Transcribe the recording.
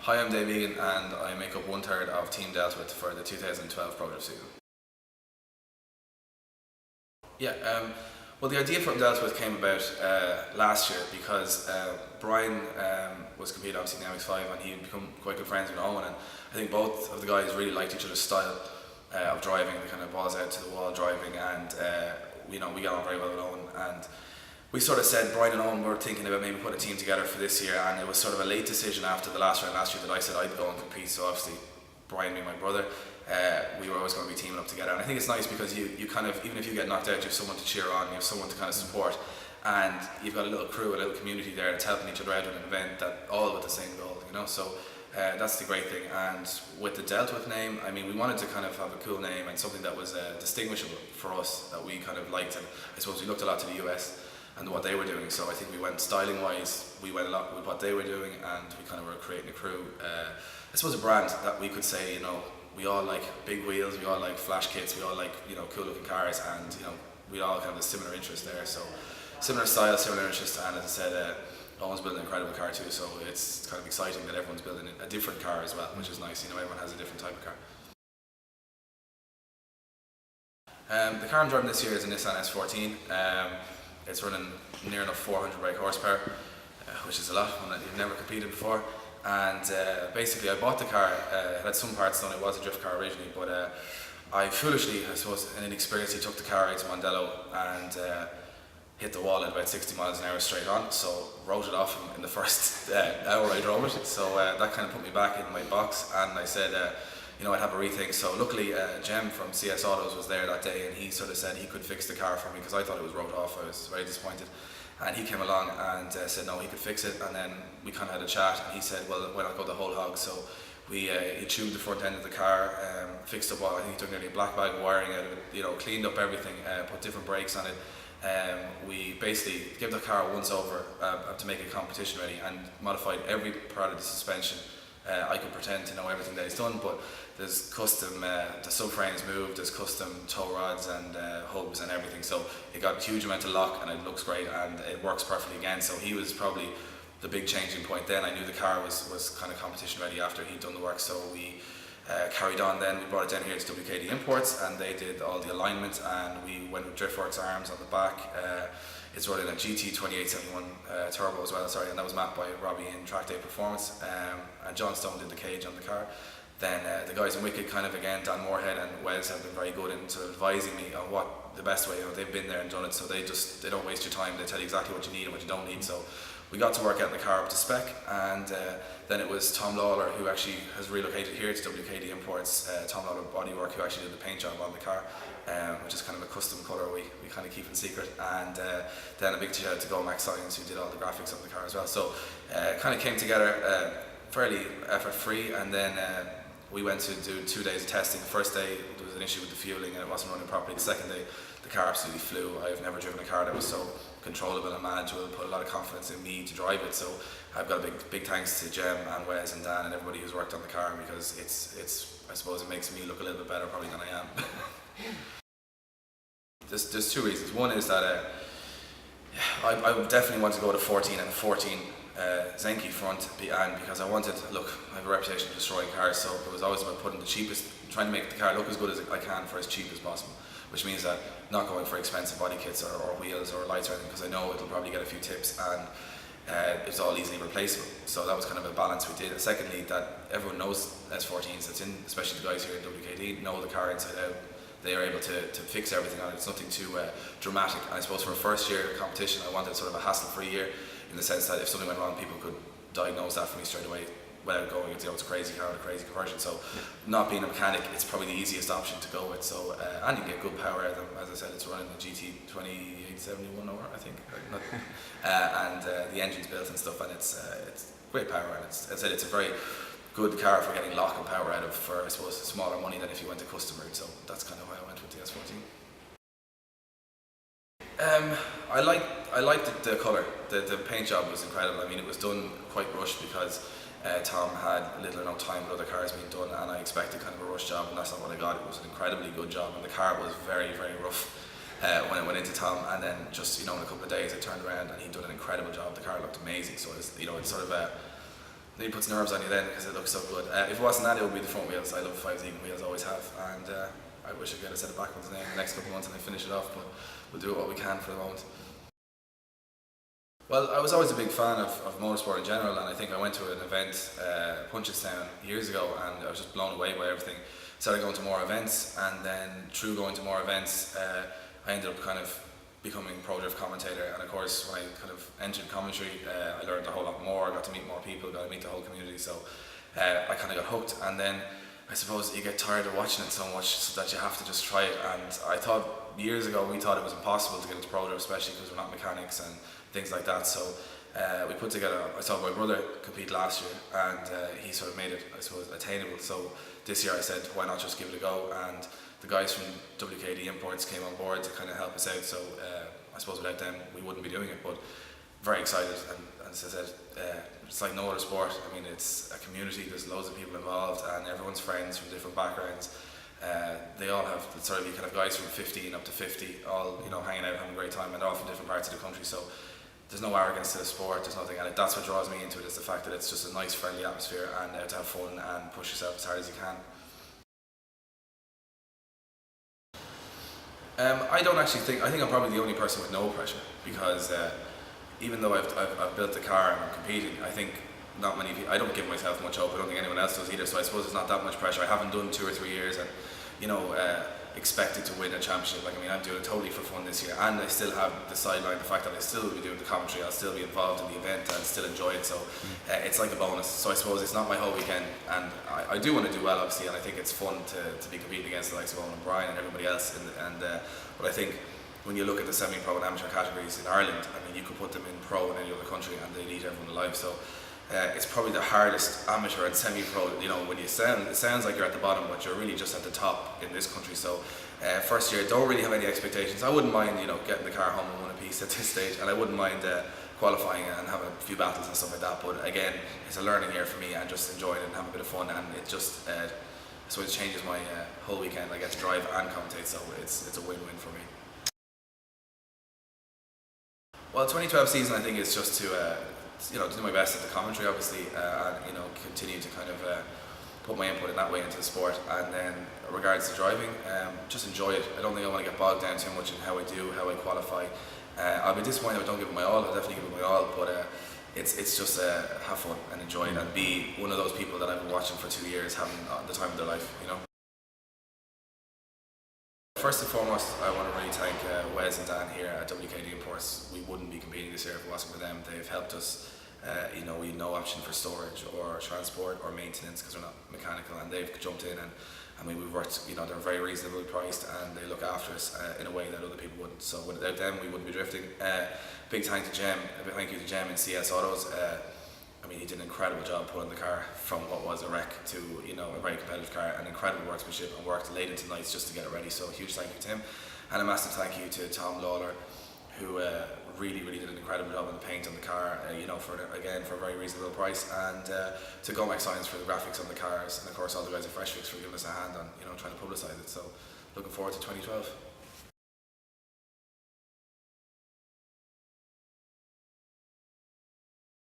Hi, I'm Dave Egan and I make up 1/3 of Team DealtWidth for the 2012 Progress season. Yeah, well, the idea for DealtWidth came about last year because Brian was competing, obviously now he's 5, and he'd become quite good friends with Owen, and I think both of the guys really liked each other's style of driving, the kind of balls out to the wall driving, and we got on very well with Owen. And we sort of said, Brian and Owen were thinking about maybe putting a team together for this year, and it was sort of a late decision after the last round last year that I said I'd go and compete. So obviously Brian being my brother, we were always going to be teaming up together, and I think it's nice because you kind of, even if you get knocked out, you have someone to cheer on, you have someone to kind of support, and you've got a little crew, a little community there that's helping each other out in an event that all with the same goal, so that's the great thing. And with the DealtWidth name, I mean, we wanted to kind of have a cool name and something that was distinguishable for us, that we kind of liked, and I suppose we looked a lot to the US and what they were doing, so I think we went styling wise, we went a lot with what they were doing, and we kind of were creating a crew, I suppose a brand that we could say, we all like big wheels, we all like flash kits, we all like cool looking cars, and we all kind of have a similar interest there, so similar style, similar interest. And as I said, Owen's building an incredible car too, so it's kind of exciting that everyone's building a different car as well, which is nice. Everyone has a different type of car. The car I'm driving this year is a Nissan S14. It's running near enough 400 brake horsepower, which is a lot when you've never competed before. And basically I bought the car, it had some parts done, it was a drift car originally, but I foolishly, I suppose, and inexperiencely took the car out to Mondello and hit the wall at about 60 miles an hour straight on, so wrote it off in the first hour I drove it, so that kind of put me back in my box, and I said, I'd have a rethink. So luckily Jem from CS Autos was there that day, and he sort of said he could fix the car for me because I thought it was wrote off. I was very disappointed, and he came along and said no, he could fix it. And then we kind of had a chat, and he said, well, why not go the whole hog? So he tuned the front end of the car, fixed up all, I think he took nearly a black bag of wiring out of it, cleaned up everything, put different brakes on it. We basically gave the car a once over to make it competition ready, and modified every part of the suspension. I could pretend to know everything that he's done, but there's custom, the subframes moved, there's custom tow rods and hubs and everything, so it got a huge amount of lock, and it looks great, and it works perfectly again. So he was probably the big changing point then. I knew the car was kind of competition ready after he'd done the work, so we carried on then. We brought it down here to WKD Imports, and they did all the alignment, and we went with DriftWorks arms on the back. It's running a GT 2871 turbo as well, and that was mapped by Robbie in Track Day Performance, and John Stone did the cage on the car. Then the guys in Wicked, kind of again, Dan Moorhead and Wes have been very good in sort of advising me on what the best way, they've been there and done it, so they don't waste your time, they tell you exactly what you need and what you don't need. So we got to work out the car up to spec, and then it was Tom Lawler, who actually has relocated here to WKD Imports, Tom Lawler Bodywork, who actually did the paint job on the car, which is kind of a custom colour we kind of keep in secret. And then a big shout out to Go Max Science, who did all the graphics on the car as well. So kind of came together fairly effort free, and then we went to do 2 days of testing. The first day there was an issue with the fueling and it wasn't running properly. The second day the car absolutely flew. I've never driven a car that was so controllable and manageable, put a lot of confidence in me to drive it. So I've got a big thanks to Jem and Wes and Dan and everybody who's worked on the car, because it's I suppose it makes me look a little bit better probably than I am. There's two reasons. One is that I definitely want to go to 14 and a 14 Zenki front, and because I have a reputation of destroying cars, so it was always about trying to make the car look as good as I can for as cheap as possible, which means that not going for expensive body kits or wheels or lights or anything, because I know it'll probably get a few tips, and it's all easily replaceable. So that was kind of a balance we did. And secondly, that everyone knows S14s that's in, especially the guys here in WKD, know the car inside out. They are able to fix everything on it. It's nothing too dramatic. And I suppose for a first year competition, I wanted sort of a hassle-free year, in the sense that if something went wrong, people could diagnose that for me straight away without going, it's a crazy car with a crazy conversion. So not being a mechanic, it's probably the easiest option to go with. So and you get good power out of them. As I said, it's running a GT 2871 over, I think, and the engine's built and stuff, and it's great power, and as I said, it's a very good car for getting lock and power out of, for I suppose smaller money than if you went to custom route. So that's kind of why I went with the S14. I liked the colour. The paint job was incredible. I mean, it was done quite rushed because Tom had little or no time with other cars being done, and I expected kind of a rush job, and that's not what I got. It was an incredibly good job, and the car was very, very rough when it went into Tom, and then just in a couple of days it turned around and he'd done an incredible job. The car looked amazing, so it's it's sort of It puts nerves on you then because it looks so good. If it wasn't that, it would be the front wheels. I love 5s even wheels, always have, and I wish I could get a set of back ones now in the next couple of months and I finish it off, but we'll do what we can for the moment. Well, I was always a big fan of motorsport in general, and I think I went to an event, Punchestown, years ago, and I was just blown away by everything. Started going to more events, and then through going to more events, I ended up kind of becoming pro drift commentator. And of course, when I kind of entered commentary, I learned a whole lot more, got to meet more people, got to meet the whole community, so I kind of got hooked. And then I suppose you get tired of watching it so much so that you have to just try it. And I thought years ago, we thought it was impossible to get into pro drift, especially because we're not mechanics and things like that. So we put together, I saw my brother compete last year, and he sort of made it, I suppose, attainable. So this year I said, why not just give it a go? And the guys from WKD Imports came on board to kind of help us out. So I suppose without them, we wouldn't be doing it. But very excited, and as I said, it's like no other sport. I mean, it's a community, there's loads of people involved, and everyone's friends from different backgrounds. They all have sort of kind of guys from 15 up to 50, all hanging out, having a great time, and they're all from different parts of the country. So there's no arrogance to the sport, there's nothing, and that's what draws me into it, is the fact that it's just a nice friendly atmosphere and to have fun and push yourself as hard as you can. I don't actually think, I think I'm probably the only person with no pressure, because even though I've built the car and I'm competing, I think not many people, I don't give myself much hope, I don't think anyone else does either, so I suppose it's not that much pressure. I haven't done 2 or 3 years and expected to win a championship. Like, I mean, I'm doing it totally for fun this year, and I still have the sideline, the fact that I still will be doing the commentary, I'll still be involved in the event and still enjoy it, so it's like a bonus. So I suppose it's not my whole weekend, and I do want to do well, obviously, and I think it's fun to be competing against the likes of Owen and Brian and everybody else, but I think when you look at the semi-pro and amateur categories in Ireland, I mean, you could put them in pro in any other country and they'd eat everyone alive. So it's probably the hardest amateur and semi-pro, when it sounds like you're at the bottom, but you're really just at the top in this country. So first year, don't really have any expectations. I wouldn't mind, getting the car home in one piece at this stage, and I wouldn't mind qualifying and having a few battles and stuff like that. But again, it's a learning year for me, and just enjoying it and having a bit of fun, and it just so it changes my whole weekend. I get to drive and commentate, so it's a win-win for me. Well, 2012 season, I think, is just to to do my best at the commentary, obviously, and continue to kind of put my input in that way into the sport. And then, in regards to driving, just enjoy it. I don't think I want to get bogged down too much in how I do, how I qualify. I'll be disappointed if I don't give it my all. I'll definitely give it my all, but it's just have fun and enjoy it, and be one of those people that I've been watching for 2 years, having the time of their life. First and foremost, I want to really thank Wes and Dan here at WKD Imports. We wouldn't be competing this year if it wasn't for them. They've helped us. We had no option for storage or transport or maintenance because we're not mechanical, and they've jumped in, and I mean, we've worked. They're very reasonably priced, and they look after us in a way that other people wouldn't. So without them, we wouldn't be drifting. Big thank to Jem. A big thank you to Jem in CS Autos. I mean, he did an incredible job pulling the car from what was a wreck to a very competitive car, and incredible workmanship, and worked late into nights just to get it ready. So a huge thank you to him, and a massive thank you to Tom Lawler, who really did an incredible job on the paint on the car. For a very reasonable price, and to Gomex Science for the graphics on the cars, and of course all the guys at Fresh Fix for giving us a hand on trying to publicise it. So looking forward to 2012.